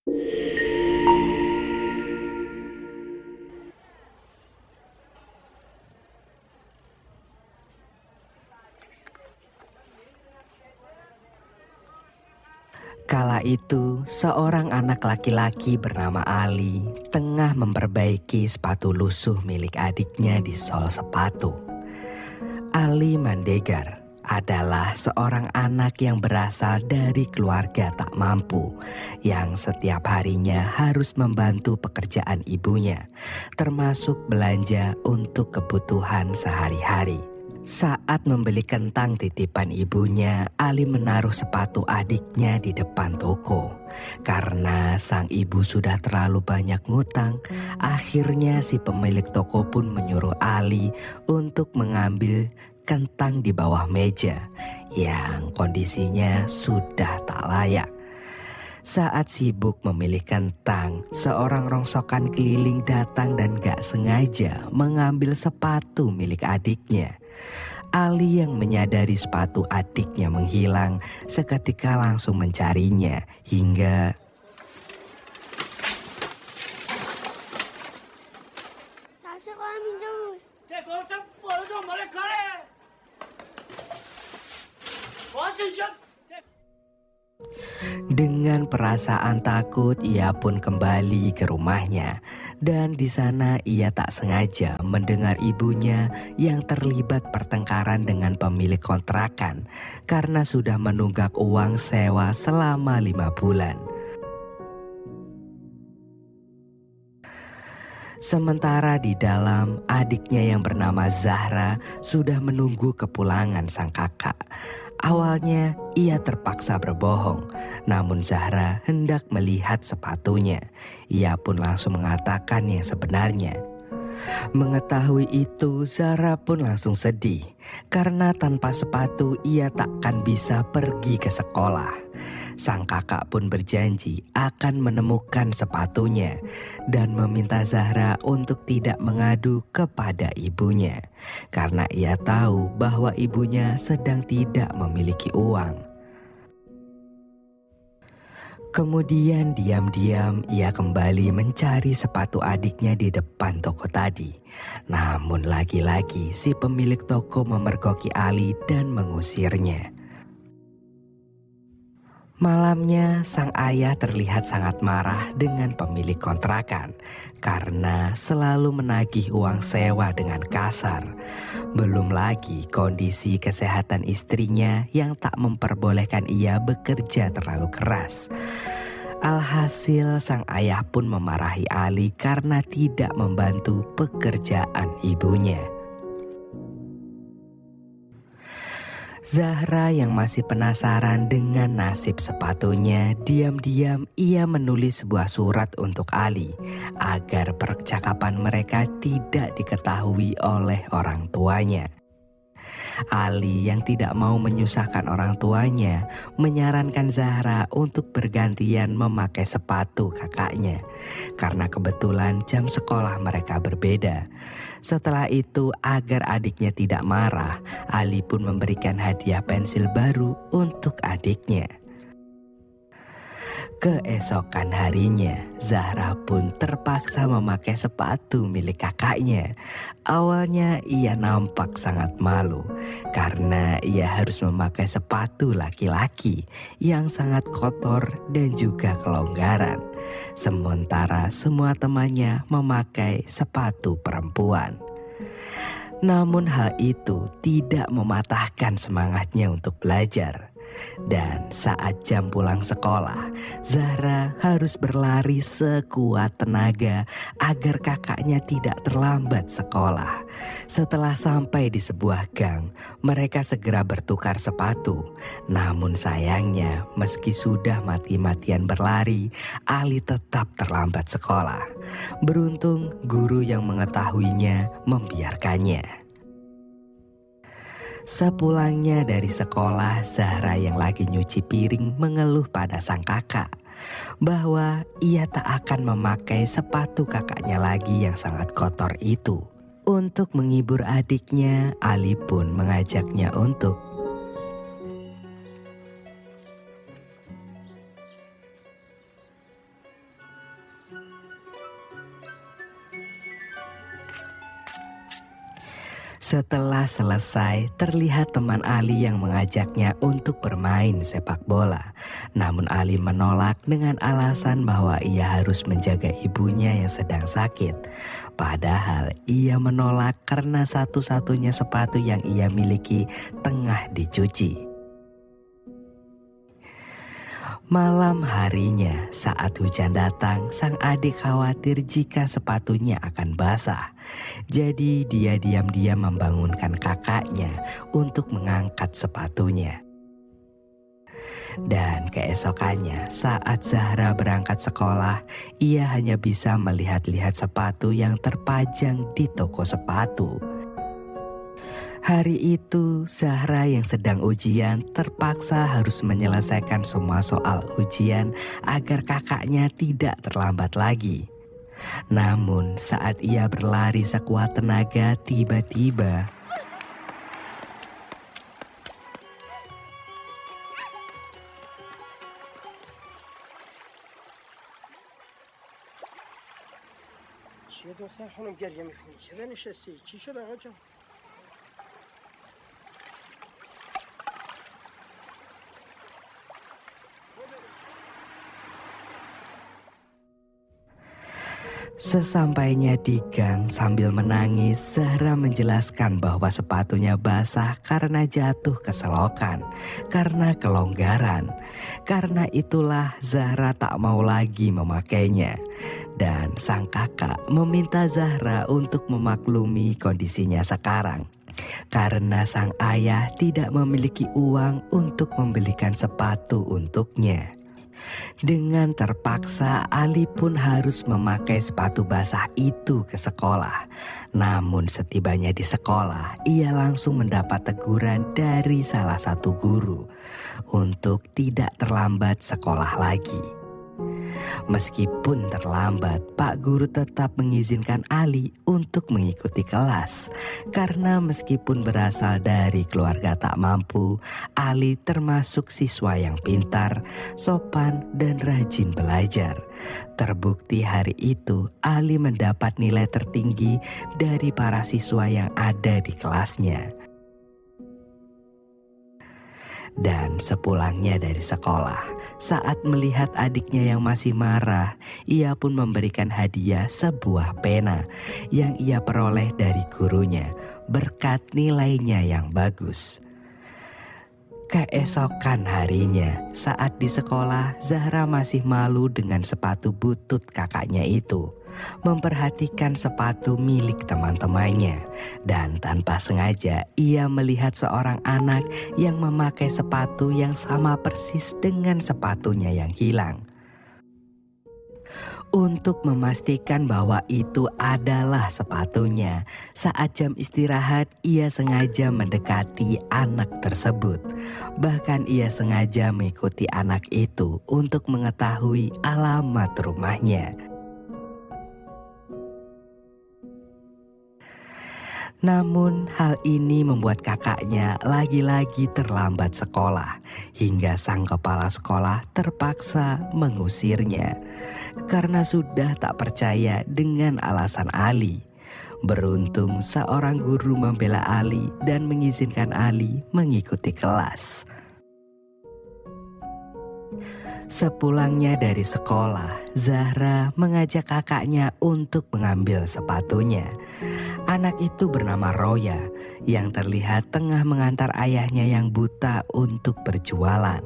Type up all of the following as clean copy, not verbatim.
Kala itu, seorang anak laki-laki bernama Ali tengah memperbaiki sepatu lusuh milik adiknya di sol sepatu. Ali Mandegar adalah seorang anak yang berasal dari keluarga tak mampu yang setiap harinya harus membantu pekerjaan ibunya, termasuk belanja untuk kebutuhan sehari-hari. Saat membeli kentang titipan ibunya, Ali menaruh sepatu adiknya di depan toko. Karena sang ibu sudah terlalu banyak ngutang, akhirnya si pemilik toko pun menyuruh Ali untuk mengambil kentang di bawah meja yang kondisinya sudah tak layak. Saat sibuk memilih kentang, seorang rongsokan keliling datang dan gak sengaja mengambil sepatu milik adiknya. Ali yang menyadari sepatu adiknya menghilang seketika langsung mencarinya hingga dengan perasaan takut ia pun kembali ke rumahnya dan di sana ia tak sengaja mendengar ibunya yang terlibat pertengkaran dengan pemilik kontrakan karena sudah menunggak uang sewa selama 5 bulan. Sementara di dalam, adiknya yang bernama Zahra sudah menunggu kepulangan sang kakak. Awalnya ia terpaksa berbohong, namun Zahra hendak melihat sepatunya. Ia pun langsung mengatakan yang sebenarnya. Mengetahui itu, Zahra pun langsung sedih karena tanpa sepatu ia takkan bisa pergi ke sekolah. Sang kakak pun berjanji akan menemukan sepatunya dan meminta Zahra untuk tidak mengadu kepada ibunya karena ia tahu bahwa ibunya sedang tidak memiliki uang. Kemudian diam-diam ia kembali mencari sepatu adiknya di depan toko tadi. Namun lagi-lagi si pemilik toko memergoki Ali dan mengusirnya. Malamnya sang ayah terlihat sangat marah dengan pemilik kontrakan karena selalu menagih uang sewa dengan kasar. Belum lagi kondisi kesehatan istrinya yang tak memperbolehkan ia bekerja terlalu keras. Alhasil sang ayah pun memarahi Ali karena tidak membantu pekerjaan ibunya. Zahra yang masih penasaran dengan nasib sepatunya, diam-diam ia menulis sebuah surat untuk Ali agar percakapan mereka tidak diketahui oleh orang tuanya. Ali yang tidak mau menyusahkan orang tuanya menyarankan Zahra untuk bergantian memakai sepatu kakaknya karena kebetulan jam sekolah mereka berbeda. Setelah itu agar adiknya tidak marah, Ali pun memberikan hadiah pensil baru untuk adiknya. Keesokan harinya, Zahra pun terpaksa memakai sepatu milik kakaknya. Awalnya ia nampak sangat malu karena ia harus memakai sepatu laki-laki yang sangat kotor dan juga kelonggaran. Sementara semua temannya memakai sepatu perempuan. Namun hal itu tidak mematahkan semangatnya untuk belajar. Dan saat jam pulang sekolah, Zahra harus berlari sekuat tenaga agar kakaknya tidak terlambat sekolah. Setelah sampai di sebuah gang, mereka segera bertukar sepatu. Namun sayangnya, meski sudah mati-matian berlari, Ali tetap terlambat sekolah. Beruntung guru yang mengetahuinya membiarkannya. Sepulangnya dari sekolah, Zahra yang lagi nyuci piring mengeluh pada sang kakak bahwa ia tak akan memakai sepatu kakaknya lagi yang sangat kotor itu. Untuk menghibur adiknya, Ali pun mengajaknya untuk Setelah selesai, terlihat teman Ali yang mengajaknya untuk bermain sepak bola. Namun Ali menolak dengan alasan bahwa ia harus menjaga ibunya yang sedang sakit. Padahal ia menolak karena satu-satunya sepatu yang ia miliki tengah dicuci. Malam harinya, saat hujan datang, sang adik khawatir jika sepatunya akan basah. Jadi dia diam-diam membangunkan kakaknya untuk mengangkat sepatunya. Dan keesokannya, saat Zahra berangkat sekolah, ia hanya bisa melihat-lihat sepatu yang terpajang di toko sepatu. Hari itu, Zahra yang sedang ujian terpaksa harus menyelesaikan semua soal ujian agar kakaknya tidak terlambat lagi. Namun saat ia berlari sekuat tenaga, tiba-tiba چیه دختر خانم گریه میکنی؟ چه نشستی؟ چی شد آقا جان؟ Sesampainya di gang sambil menangis, Zahra menjelaskan bahwa sepatunya basah karena jatuh ke selokan, karena kelonggaran. Karena itulah Zahra tak mau lagi memakainya. Dan sang kakak meminta Zahra untuk memaklumi kondisinya sekarang. Karena sang ayah tidak memiliki uang untuk membelikan sepatu untuknya. Dengan terpaksa, Ali pun harus memakai sepatu basah itu ke sekolah. Namun setibanya di sekolah, ia langsung mendapat teguran dari salah satu guru untuk tidak terlambat sekolah lagi. Meskipun terlambat, Pak Guru tetap mengizinkan Ali untuk mengikuti kelas. Karena meskipun berasal dari keluarga tak mampu, Ali termasuk siswa yang pintar, sopan, dan rajin belajar. Terbukti hari itu Ali mendapat nilai tertinggi dari para siswa yang ada di kelasnya. Dan sepulangnya dari sekolah, saat melihat adiknya yang masih marah, ia pun memberikan hadiah sebuah pena yang ia peroleh dari gurunya berkat nilainya yang bagus. Keesokan harinya, saat di sekolah, Zahra masih malu dengan sepatu butut kakaknya itu. Memperhatikan sepatu milik teman-temannya. Dan tanpa sengaja, ia melihat seorang anak yang memakai sepatu yang sama persis dengan sepatunya yang hilang. Untuk memastikan bahwa itu adalah sepatunya, saat jam istirahat ia sengaja mendekati anak tersebut. Bahkan ia sengaja mengikuti anak itu untuk mengetahui alamat rumahnya. Namun hal ini membuat kakaknya lagi-lagi terlambat sekolah, hingga sang kepala sekolah terpaksa mengusirnya karena sudah tak percaya dengan alasan Ali. Beruntung seorang guru membela Ali dan mengizinkan Ali mengikuti kelas. Sepulangnya dari sekolah, Zahra mengajak kakaknya untuk mengambil sepatunya. Anak itu bernama Roya yang terlihat tengah mengantar ayahnya yang buta untuk berjualan.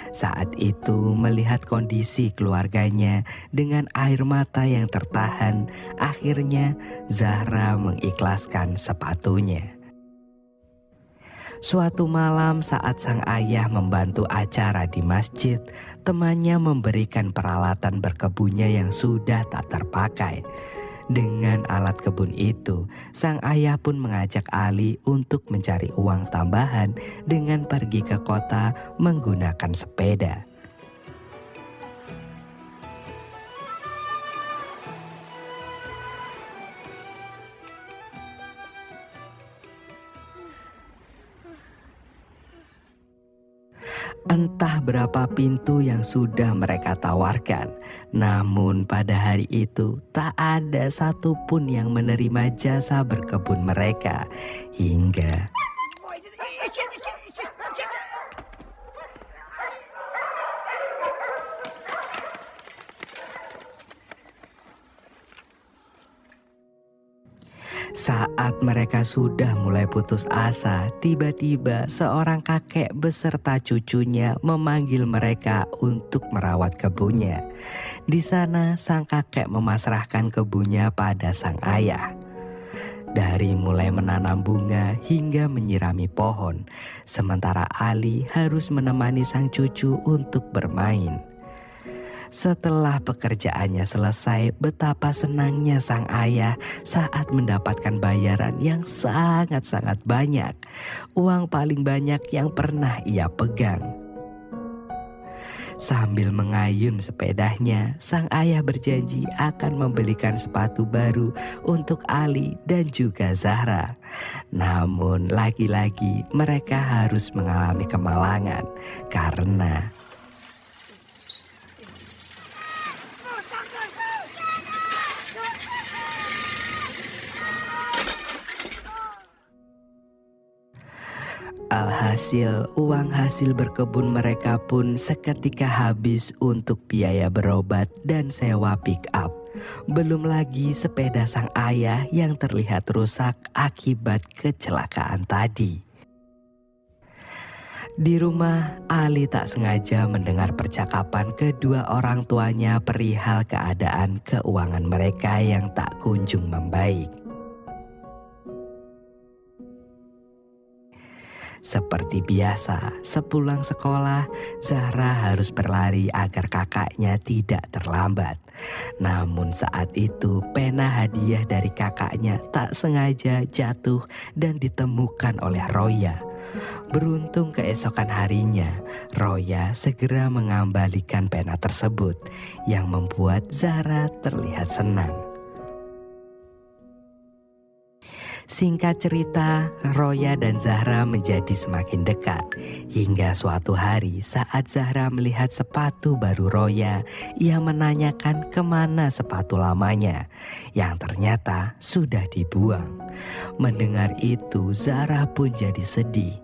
Saat itu melihat kondisi keluarganya dengan air mata yang tertahan, akhirnya Zahra mengikhlaskan sepatunya. Suatu malam saat sang ayah membantu acara di masjid, temannya memberikan peralatan berkebunnya yang sudah tak terpakai. Dengan alat kebun itu, sang ayah pun mengajak Ali untuk mencari uang tambahan dengan pergi ke kota menggunakan sepeda. Entah berapa pintu yang sudah mereka tawarkan, namun pada hari itu tak ada satupun yang menerima jasa berkebun mereka. Hingga saat mereka sudah mulai putus asa, tiba-tiba seorang kakek beserta cucunya memanggil mereka untuk merawat kebunnya. Di sana sang kakek memasrahkan kebunnya pada sang ayah. Dari mulai menanam bunga hingga menyirami pohon, sementara Ali harus menemani sang cucu untuk bermain. Setelah pekerjaannya selesai, betapa senangnya sang ayah saat mendapatkan bayaran yang sangat-sangat banyak. Uang paling banyak yang pernah ia pegang. Sambil mengayun sepedanya, sang ayah berjanji akan membelikan sepatu baru untuk Ali dan juga Zahra. Namun lagi-lagi mereka harus mengalami kemalangan karena alhasil, uang hasil berkebun mereka pun seketika habis untuk biaya berobat dan sewa pick up. Belum lagi sepeda sang ayah yang terlihat rusak akibat kecelakaan tadi. Di rumah, Ali tak sengaja mendengar percakapan kedua orang tuanya perihal keadaan keuangan mereka yang tak kunjung membaik. Seperti biasa, sepulang sekolah, Zahra harus berlari agar kakaknya tidak terlambat. Namun saat itu, pena hadiah dari kakaknya tak sengaja jatuh dan ditemukan oleh Roya. Beruntung keesokan harinya, Roya segera mengembalikan pena tersebut yang membuat Zahra terlihat senang. Singkat cerita, Roya dan Zahra menjadi semakin dekat. Hingga suatu hari saat Zahra melihat sepatu baru Roya, ia menanyakan kemana sepatu lamanya, yang ternyata sudah dibuang. Mendengar itu, Zahra pun jadi sedih.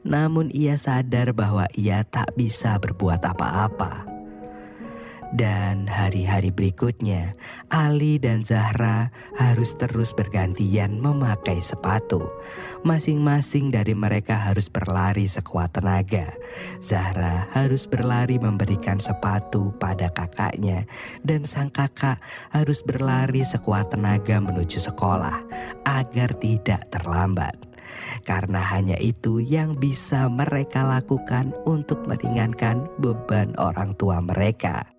Namun ia sadar bahwa ia tak bisa berbuat apa-apa. Dan hari-hari berikutnya, Ali dan Zahra harus terus bergantian memakai sepatu. Masing-masing dari mereka harus berlari sekuat tenaga. Zahra harus berlari memberikan sepatu pada kakaknya, dan sang kakak harus berlari sekuat tenaga menuju sekolah agar tidak terlambat. Karena hanya itu yang bisa mereka lakukan untuk meringankan beban orang tua mereka.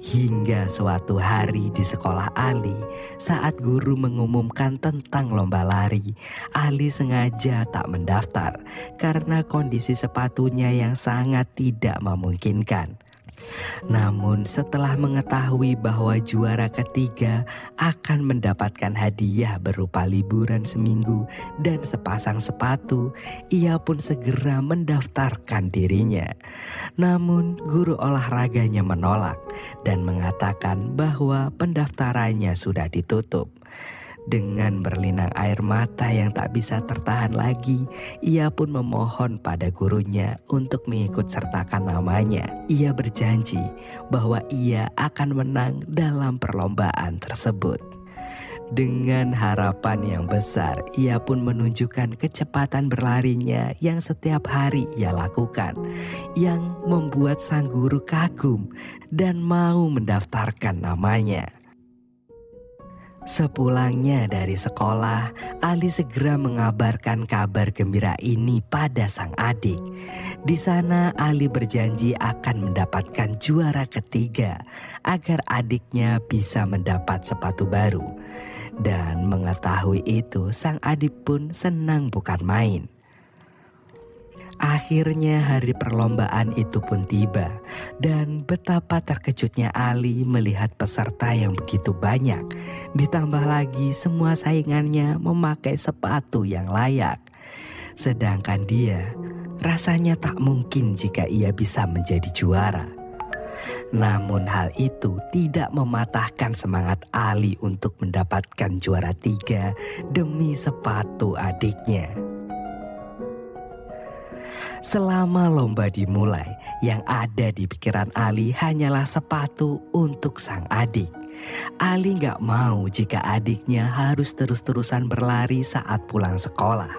Hingga suatu hari di sekolah Ali, saat guru mengumumkan tentang lomba lari, Ali sengaja tak mendaftar karena kondisi sepatunya yang sangat tidak memungkinkan. Namun setelah mengetahui bahwa juara ketiga akan mendapatkan hadiah berupa liburan seminggu dan sepasang sepatu, ia pun segera mendaftarkan dirinya. Namun guru olahraganya menolak dan mengatakan bahwa pendaftarannya sudah ditutup. Dengan berlinang air mata yang tak bisa tertahan lagi, ia pun memohon pada gurunya untuk mengikut sertakan namanya. Ia berjanji bahwa ia akan menang dalam perlombaan tersebut. Dengan harapan yang besar, ia pun menunjukkan kecepatan berlarinya yang setiap hari ia lakukan, yang membuat sang guru kagum dan mau mendaftarkan namanya. Sepulangnya dari sekolah, Ali segera mengabarkan kabar gembira ini pada sang adik. Di sana Ali berjanji akan mendapatkan juara ketiga agar adiknya bisa mendapat sepatu baru. Dan mengetahui itu, sang adik pun senang bukan main. Akhirnya hari perlombaan itu pun tiba, dan betapa terkejutnya Ali melihat peserta yang begitu banyak. Ditambah lagi semua saingannya memakai sepatu yang layak. Sedangkan dia, rasanya tak mungkin jika ia bisa menjadi juara. Namun hal itu tidak mematahkan semangat Ali untuk mendapatkan juara 3 demi sepatu adiknya. Selama lomba dimulai, yang ada di pikiran Ali hanyalah sepatu untuk sang adik. Ali gak mau jika adiknya harus terus-terusan berlari saat pulang sekolah.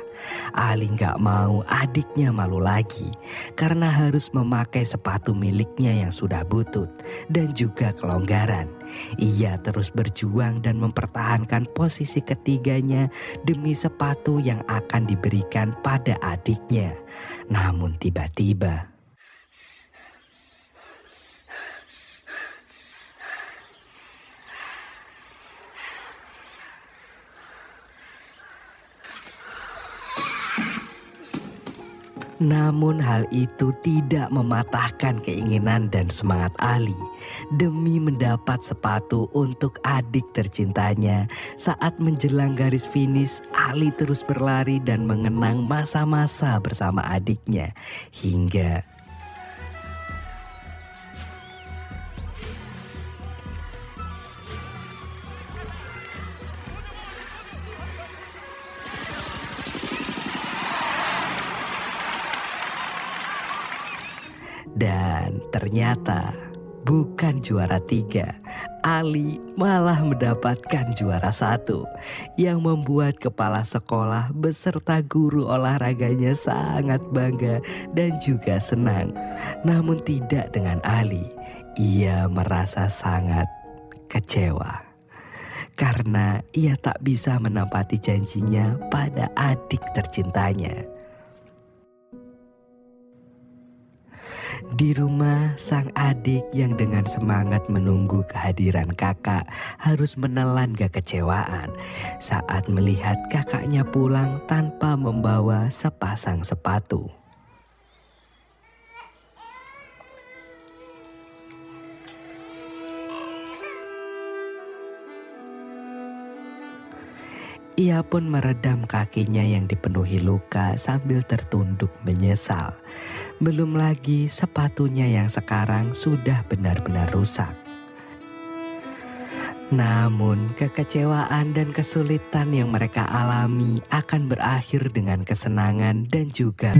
Ali gak mau adiknya malu lagi karena harus memakai sepatu miliknya yang sudah butut dan juga kelonggaran. Ia terus berjuang dan mempertahankan posisi ketiganya demi sepatu yang akan diberikan pada adiknya. Namun tiba-tiba namun hal itu tidak mematahkan keinginan dan semangat Ali demi mendapat sepatu untuk adik tercintanya. Saat menjelang garis finish, Ali terus berlari dan mengenang masa-masa bersama adiknya hingga dan ternyata bukan juara 3. Ali malah mendapatkan juara 1 yang membuat kepala sekolah beserta guru olahraganya sangat bangga dan juga senang. Namun tidak dengan Ali. Ia merasa sangat kecewa karena ia tak bisa menepati janjinya pada adik tercintanya. Di rumah, sang adik yang dengan semangat menunggu kehadiran kakak harus menelan kekecewaan saat melihat kakaknya pulang tanpa membawa sepasang sepatu. Ia pun meredam kakinya yang dipenuhi luka sambil tertunduk menyesal. Belum lagi sepatunya yang sekarang sudah benar-benar rusak. Namun kekecewaan dan kesulitan yang mereka alami akan berakhir dengan kesenangan dan juga